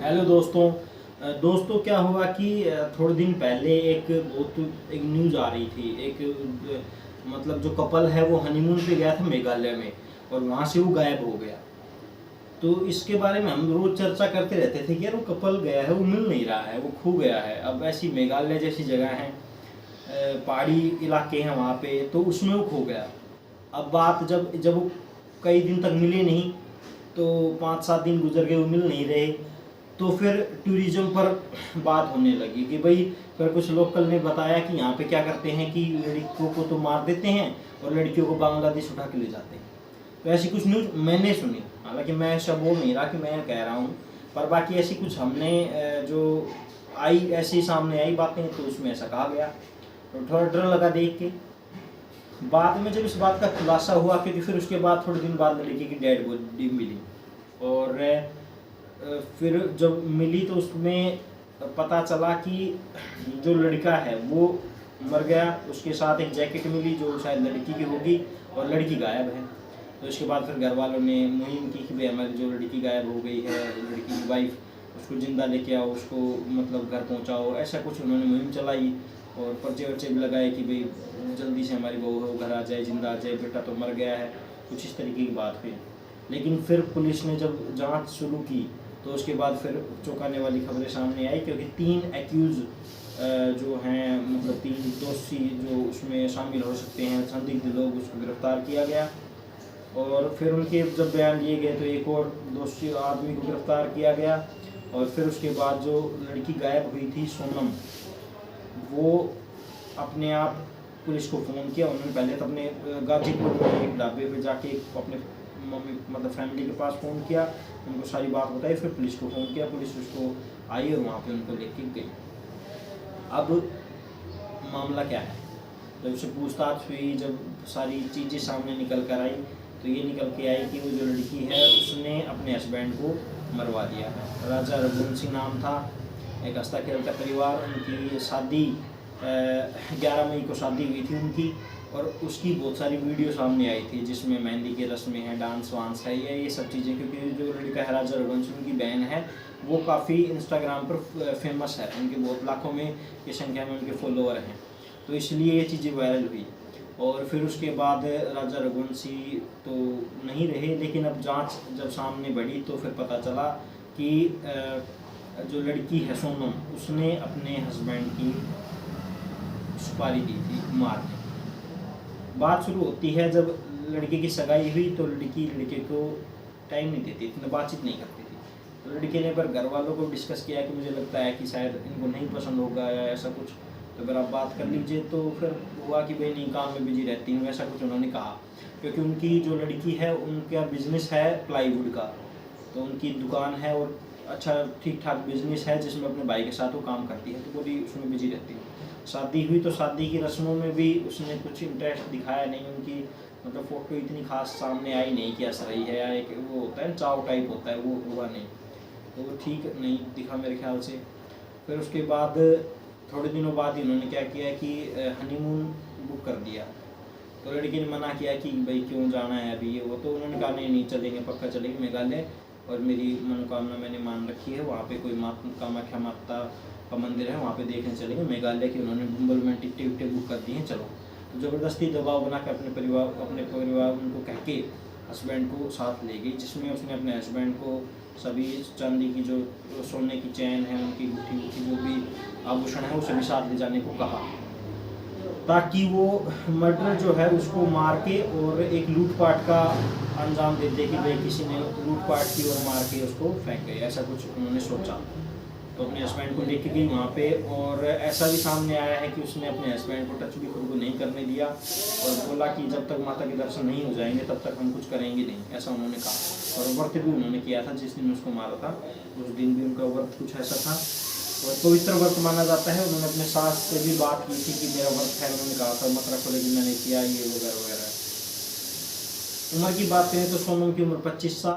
Hello दोस्तों। दोस्तों क्या हुआ कि थोड़े दिन पहले एक न्यूज़ आ रही थी। मतलब जो कपल है वो हनीमून पे गया था मेघालय में और वहाँ से वो गायब हो गया। तो इसके बारे में हम रोज चर्चा करते रहते थे कि यार वो कपल गया है, वो मिल नहीं रहा है, वो खो गया है। अब ऐसी मेघालय जैसी जगह है, पहाड़ी इलाके हैं वहाँ पे, तो उसमें वो खो गया। अब बात जब जब वो कई दिन तक मिले नहीं, तो 5-7 दिन गुजर गए, वो मिल नहीं रहे, तो फिर टूरिज्म पर बात होने लगी कि भाई, फिर कुछ लोकल ने बताया कि यहाँ पे क्या करते हैं कि लड़कियों को तो मार देते हैं और लड़कियों को बांग्लादेश उठा के ले जाते हैं। तो ऐसी कुछ न्यूज़ मैंने सुनी, हालांकि मैं ऐसा बोल नहीं रहा कि मैं कह रहा हूँ, पर बाकी ऐसी कुछ हमने जो आई, ऐसी सामने आई बातें, तो उसमें ऐसा कहा गया। तो थोड़ा डर लगा देख के। बाद में जब इस बात का खुलासा हुआ, क्योंकि फिर उसके बाद थोड़े दिन बाद लड़की की डेड बॉडी मिली, और फिर जब मिली तो उसमें पता चला कि जो लड़का है वो मर गया, उसके साथ एक जैकेट मिली जो शायद लड़की की होगी, और लड़की गायब है। तो इसके बाद फिर घर वालों ने मुहिम की कि भाई हमारी जो लड़की गायब हो गई है, लड़की की वाइफ, उसको ज़िंदा लेके आओ, उसको मतलब घर पहुंचाओ। ऐसा कुछ उन्होंने मुहिम चलाई और पर्चे वर्चे भी लगाए कि भाई जल्दी से हमारी बहू है वो घर आ जाए, ज़िंदा आ जाए, बेटा तो मर गया है, कुछ इस तरीके की बात हुई। लेकिन फिर पुलिस ने जब जांच शुरू की तो उसके बाद फिर चौंकाने वाली खबरें सामने आई, क्योंकि 3 एक्यूज़ जो हैं, मतलब 3 दोषी जो उसमें शामिल हो सकते हैं, संदिग्ध लोग, उसको गिरफ्तार किया गया। और फिर उनके जब बयान लिए गए तो एक और दोषी आदमी को गिरफ्तार किया गया। और फिर उसके बाद जो लड़की गायब हुई थी, सोनम, वो अपने आप पुलिस को फ़ोन किया। उन्होंने पहले तो अपने गाजीपुर में एक ढाबे पे जाके अपने मम्मी मतलब फैमिली के पास फ़ोन किया, उनको सारी बात बताई, फिर पुलिस को फ़ोन किया, पुलिस उसको आई और वहाँ पे उनको लेके गई। अब मामला क्या है, जब उससे पूछताछ हुई, जब सारी चीज़ें सामने निकल कर आई, तो ये निकल के आई कि वो जो लड़की है उसने अपने हस्बैंड को मरवा दिया है। राजा रघुवंशी नाम था, एक हंसता खेलता परिवार। उनकी शादी 11 मई को शादी हुई थी उनकी, और उसकी बहुत सारी वीडियो सामने आई थी जिसमें मेहंदी की रस्में हैं, डांस वांस है, ये सब चीज़ें। क्योंकि जो लड़का है राजा रघुवंशी, उनकी बहन है, वो काफ़ी इंस्टाग्राम पर फेमस है, उनके बहुत लाखों में की संख्या में उनके फॉलोअर हैं, तो इसलिए ये चीज़ें वायरल हुई। और फिर उसके बाद राजा रघुवंशी तो नहीं रहे, लेकिन अब जांच जब सामने बढ़ी तो फिर पता चला कि जो लड़की है सोनम, उसने अपने हस्बैंड की सुपारी दी थी मार के। बात शुरू होती है जब लड़के की सगाई हुई, तो लड़के को टाइम नहीं देती, इतना बातचीत नहीं करती थी। तो लड़के ने पर घर वालों को डिस्कस किया कि मुझे लगता है कि शायद इनको नहीं पसंद होगा या ऐसा कुछ, तो अगर आप बात कर लीजिए। तो फिर हुआ कि भाई नहीं, काम में बिजी रहती हूँ, ऐसा कुछ उन्होंने कहा। क्योंकि उनकी जो लड़की है उनका बिजनेस है प्लाईवुड का, तो उनकी दुकान है और अच्छा ठीक ठाक बिजनेस है, जिसमें अपने भाई के साथ वो काम करती है, तो पूरी उसमें बिजी रहती है। शादी हुई तो शादी की रस्मों में भी उसने कुछ इंटरेस्ट दिखाया नहीं, उनकी मतलब फ़ोटो इतनी खास सामने आई नहीं कि ऐसा रही है, या एक वो होता है चाव टाइप होता है, वो हुआ नहीं, तो वो ठीक नहीं दिखा मेरे ख्याल से। फिर उसके बाद थोड़े दिनों बाद ही उन्होंने क्या किया कि हनीमून बुक कर दिया। तो लड़की ने मना किया कि भाई क्यों जाना है अभी, ये वो। तो उन्होंने कहा नहीं नहीं, चलेंगे, पक्का चलेंगे मेघालय, और मेरी मनोकामना मैंने मान रखी है, वहाँ पे कोई कामाख्या माता का मंदिर है, वहाँ पे देखने चलेंगे मेघालय की। उन्होंने बुम्बल में टिकटें विकटें बुक कर दी हैं, चलो। तो ज़बरदस्ती दबाव बना के अपने परिवार उनको कह के हस्बैंड को साथ ले गई, जिसमें उसने अपने हस्बैंड को सभी चांदी की जो सोने की चैन है, उनकी गुट्ठी जो भी आभूषण है, उसे भी साथ ले जाने को कहा, ताकि वो मर्डर जो है उसको मार के और एक लूटपाट का अंजाम देते कि भाई किसी ने लूटपाट की और मार के उसको फेंक गए, ऐसा कुछ उन्होंने सोचा। तो अपने हस्बैंड को लेके गई वहाँ पे, और ऐसा भी सामने आया है कि उसने अपने हस्बैंड को टच भी खुद को नहीं करने दिया, और बोला कि जब तक माता के दर्शन नहीं हो जाएंगे तब तक हम कुछ करेंगे नहीं, ऐसा उन्होंने कहा। और व्रत भी उन्होंने किया था, जिस दिन उसको मारा था उस दिन भी उनका व्रत कुछ ऐसा था, और पवित्र व्रत माना जाता है। उन्होंने अपने सास से भी बात की थी कि मेरा व्रत है, उन्होंने कहा था मत रखो, लेकिन मैंने किया, ये वगैरह वगैरह। उम्र की बात करें तो सोनम की उम्र 25 साल।